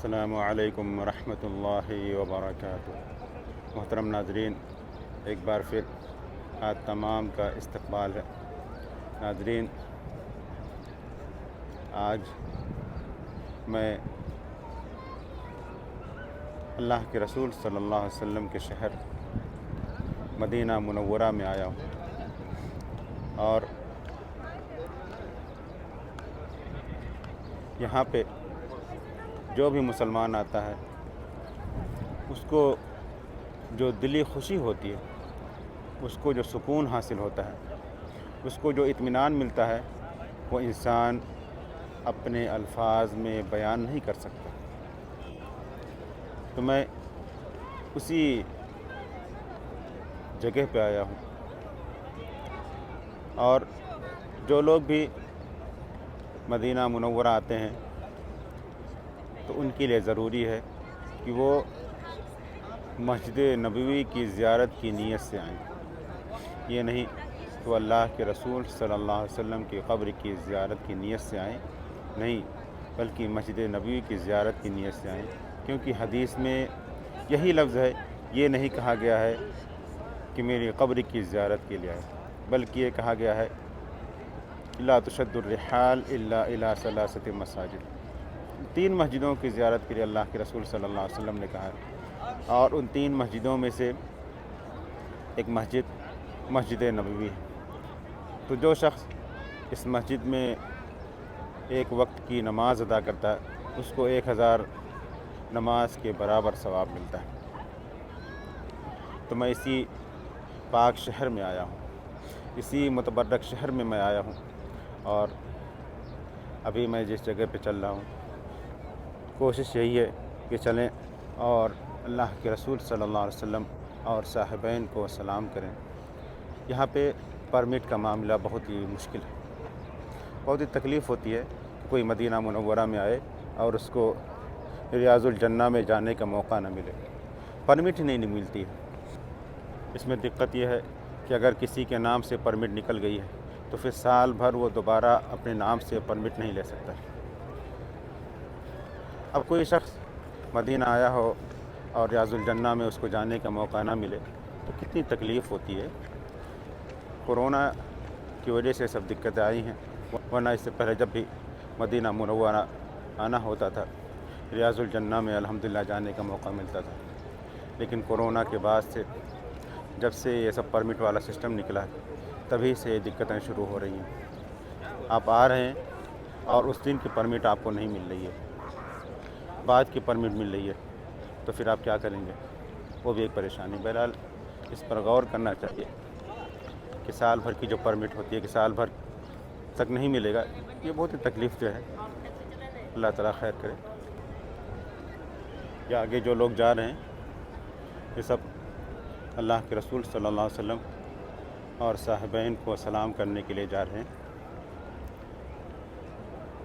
السلام علیکم ورحمۃ اللہ وبرکاتہ۔ محترم ناظرین، ایک بار پھر آج تمام کا استقبال ہے۔ ناظرین، آج میں اللہ کے رسول صلی اللہ علیہ وسلم کے شہر مدینہ منورہ میں آیا ہوں، اور یہاں پہ جو بھی مسلمان آتا ہے اس کو جو دلی خوشی ہوتی ہے، اس کو جو سکون حاصل ہوتا ہے، اس کو جو اطمینان ملتا ہے، وہ انسان اپنے الفاظ میں بیان نہیں کر سکتا۔ تو میں اسی جگہ پہ آیا ہوں، اور جو لوگ بھی مدینہ منورہ آتے ہیں تو ان کے لیے ضروری ہے کہ وہ مسجد نبوی کی زیارت کی نیت سے آئیں۔ یہ نہیں کہ وہ اللہ کے رسول صلی اللہ علیہ وسلم کی قبر کی زیارت کی نیت سے آئیں، نہیں، بلکہ مسجد نبوی کی زیارت کی نیت سے آئیں، کیونکہ حدیث میں یہی لفظ ہے۔ یہ نہیں کہا گیا ہے کہ میری قبر کی زیارت کے لیے آئے، بلکہ یہ کہا گیا ہے لا تشد الرحال الا الی ثلاثۃ مساجد۔ 3 مسجدوں کی زیارت کے لیے اللہ کے رسول صلی اللہ علیہ وسلم نے کہا ہے، اور ان 3 مسجدوں میں سے ایک مسجد نبوی ہے۔ تو جو شخص اس مسجد میں ایک وقت کی نماز ادا کرتا ہے، اس کو 1000 نماز کے برابر ثواب ملتا ہے۔ تو میں اسی پاک شہر میں آیا ہوں، اسی متبرک شہر میں میں آیا ہوں، اور ابھی میں جس جگہ پہ چل رہا ہوں، کوشش یہی ہے کہ چلیں اور اللہ کے رسول صلی اللہ علیہ وسلم اور صاحبین کو سلام کریں۔ یہاں پہ پرمٹ کا معاملہ بہت ہی مشکل ہے، بہت ہی تکلیف ہوتی ہے کہ کوئی مدینہ منورہ میں آئے اور اس کو ریاض الجنہ میں جانے کا موقع نہ ملے، پرمٹ ہی نہیں ملتی ہے۔ اس میں دقت یہ ہے کہ اگر کسی کے نام سے پرمٹ نکل گئی ہے تو پھر سال بھر وہ دوبارہ اپنے نام سے پرمٹ نہیں لے سکتا۔ اب کوئی شخص مدینہ آیا ہو اور ریاض الجنہ میں اس کو جانے کا موقع نہ ملے تو کتنی تکلیف ہوتی ہے۔ کورونا کی وجہ سے سب دقتیں آئی ہیں، ورنہ اس سے پہلے جب بھی مدینہ منورہ آنا ہوتا تھا، ریاض الجنہ میں الحمدللہ جانے کا موقع ملتا تھا۔ لیکن کورونا کے بعد سے، جب سے یہ سب پرمٹ والا سسٹم نکلا ہے، تبھی سے یہ دقتیں شروع ہو رہی ہیں۔ آپ آ رہے ہیں اور اس دن کی پرمٹ آپ کو نہیں مل رہی ہے، بعد کی پرمٹ مل رہی ہے، تو پھر آپ کیا کریں گے؟ وہ بھی ایک پریشانی۔ بہرحال اس پر غور کرنا چاہیے کہ سال بھر کی جو پرمٹ ہوتی ہے کہ سال بھر تک نہیں ملے گا، یہ بہت ہی تکلیف جو ہے۔ اللہ تعالیٰ خیر کرے۔ یہ آگے جو لوگ جا رہے ہیں، یہ سب اللہ کے رسول صلی اللہ علیہ وسلم اور صاحبین کو سلام کرنے کے لیے جا رہے ہیں۔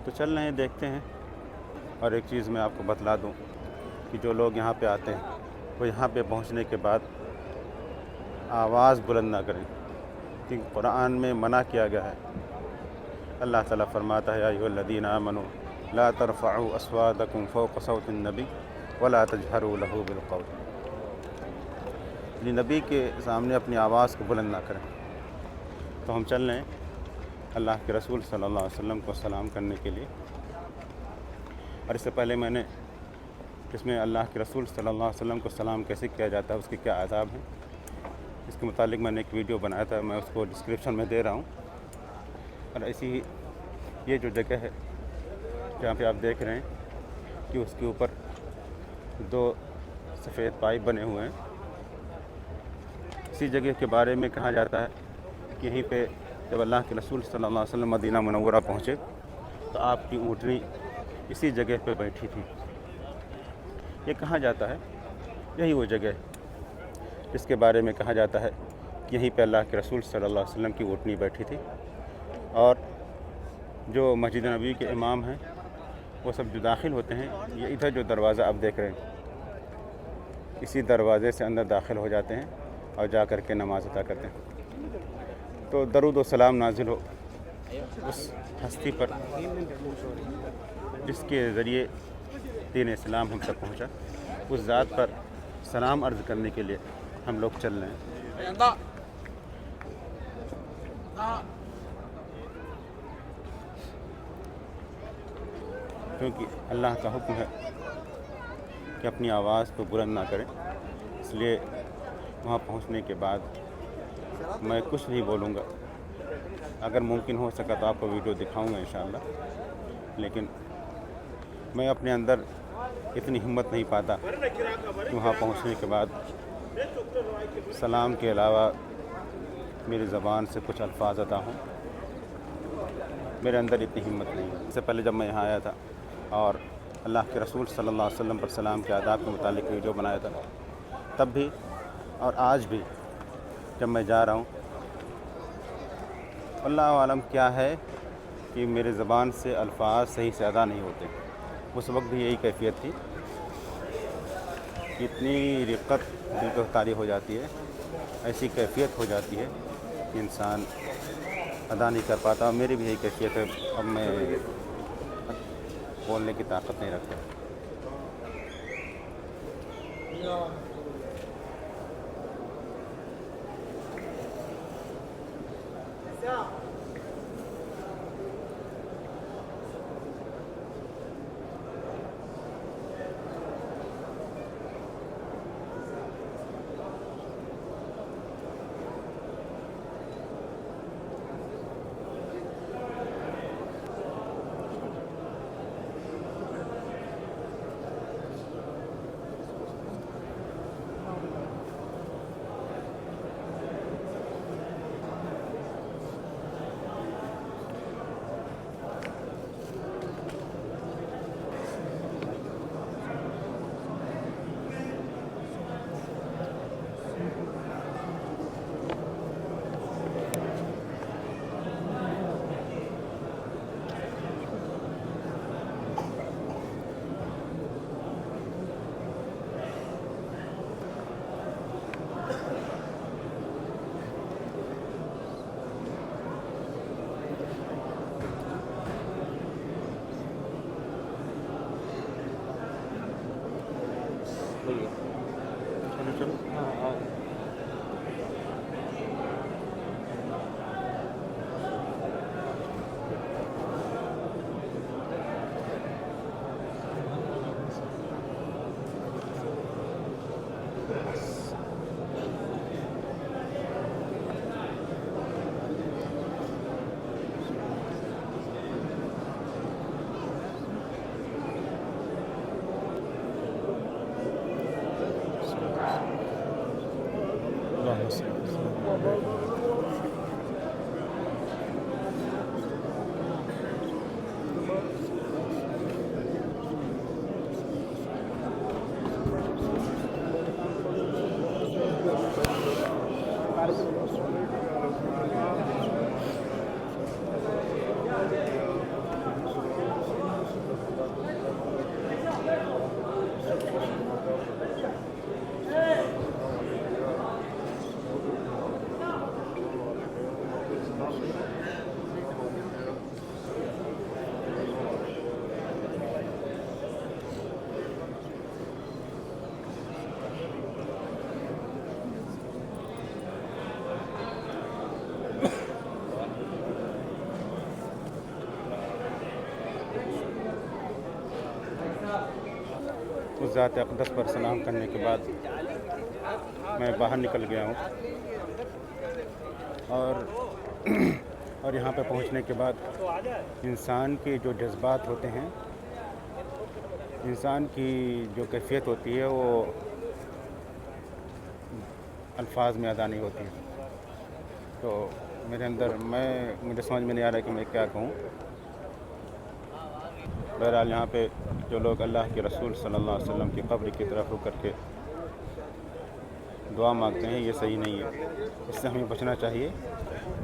تو چل رہے ہیں، دیکھتے ہیں۔ اور ایک چیز میں آپ کو بتلا دوں کہ جو لوگ یہاں پہ آتے ہیں وہ یہاں پہ پہنچنے کے بعد آواز بلند نہ کریں، کیونکہ قرآن میں منع کیا گیا ہے۔ اللہ تعالیٰ فرماتا ہے یا ایھا الذین آمنوا لا ترفعوا اصواتکم فوق صوت النبی ولا تجہروا لہ بالقول۔ نبی کے سامنے اپنی آواز کو بلند نہ کریں۔ تو ہم چل رہے ہیں اللہ کے رسول صلی اللہ علیہ وسلم کو سلام کرنے کے لیے۔ اور اس سے پہلے میں نے اس میں اللہ کے رسول صلی اللہ علیہ وسلم کو سلام کیسے کیا جاتا ہے، اس کے کیا آداب ہیں، اس کے متعلق میں نے ایک ویڈیو بنایا تھا، میں اس کو ڈسکرپشن میں دے رہا ہوں۔ اور ایسی ہی یہ جو جگہ ہے جہاں پہ آپ دیکھ رہے ہیں کہ اس کے اوپر 2 سفید پائپ بنے ہوئے ہیں، اسی جگہ کے بارے میں کہا جاتا ہے کہ یہیں پہ جب اللہ کے رسول صلی اللہ علیہ وسلم مدینہ منورہ پہنچے تو آپ کی اونٹنی اسی جگہ پہ بیٹھی تھی۔ یہ کہا جاتا ہے یہی وہ جگہ ہے جس کے بارے میں کہا جاتا ہے کہ یہیں پہ اللہ کے رسول صلی اللہ علیہ وسلم کی اونٹنی بیٹھی تھی۔ اور جو مسجد نبوی کے امام ہیں وہ سب جو داخل ہوتے ہیں، یہ ادھر جو دروازہ آپ دیکھ رہے ہیں، اسی دروازے سے اندر داخل ہو جاتے ہیں اور جا کر کے نماز ادا کرتے ہیں۔ تو درود و سلام نازل ہو اس ہستی پر جس کے ذریعے دین اسلام ہم تک پہنچا، اس ذات پر سلام عرض کرنے کے لیے ہم لوگ چل رہے ہیں۔ کیونکہ اللہ کا حکم ہے کہ اپنی آواز کو بلند نہ کریں، اس لیے وہاں پہنچنے کے بعد میں کچھ نہیں بولوں گا۔ اگر ممکن ہو سکا تو آپ کو ویڈیو دکھاؤں گا انشاءاللہ، لیکن میں اپنے اندر اتنی ہمت نہیں پاتا کہ وہاں پہنچنے کے بعد سلام کے علاوہ میری زبان سے کچھ الفاظ ادا ہوں۔ میرے اندر اتنی ہمت نہیں ہے۔ اس سے پہلے جب میں یہاں آیا تھا اور اللہ کے رسول صلی اللہ علیہ وسلم پر سلام کے آداب کے متعلق ویڈیو بنایا تھا، تب بھی اور آج بھی جب میں جا رہا ہوں، اللہ عالم کیا ہے کہ میرے زبان سے الفاظ صحیح سے ادا نہیں ہوتے۔ اس وقت بھی یہی کیفیت تھی کہ اتنی رقت دل کو طاری ہو جاتی ہے، ایسی کیفیت ہو جاتی ہے کہ انسان ادا نہیں کر پاتا۔ اور میری بھی یہی کیفیت ہے، اب میں بولنے کی طاقت نہیں رکھتا۔ اس ذات اقدس پر سلام کرنے کے بعد میں باہر نکل گیا ہوں، اور یہاں پہ پہنچنے کے بعد انسان کے جو جذبات ہوتے ہیں، انسان کی جو کیفیت ہوتی ہے، وہ الفاظ میں ادا نہیں ہوتی ہے۔ تو میرے اندر مجھے سمجھ میں نہیں آ رہا کہ میں کیا کہوں۔ بہرحال یہاں پہ جو لوگ اللہ کے رسول صلی اللہ علیہ وسلم کی قبر کی طرف رک کر کے دعا مانگتے ہیں، یہ صحیح نہیں ہے، اس سے ہمیں بچنا چاہیے۔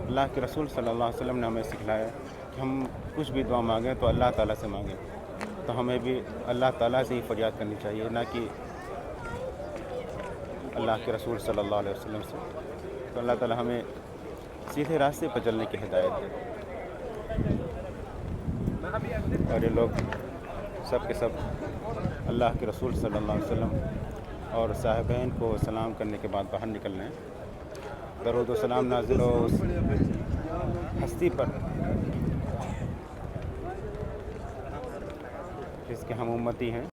اللہ کے رسول صلی اللہ علیہ وسلم نے ہمیں سکھلایا کہ ہم کچھ بھی دعا مانگیں تو اللہ تعالیٰ سے مانگیں، تو ہمیں بھی اللہ تعالیٰ سے ہی فریاد کرنی چاہیے، نہ کہ اللہ کے رسول صلی اللہ علیہ وسلم سے۔ تو اللہ تعالیٰ ہمیں سیدھے راستے پر چلنے کی ہدایت دے۔ اور یہ لوگ سب کے سب اللہ کے رسول صلی اللہ علیہ وسلم اور صاحبین کو سلام کرنے کے بعد باہر نکل رہے ہیں۔ درود و سلام نازل ہو اس ہستی پر جس کے ہم امتی ہیں۔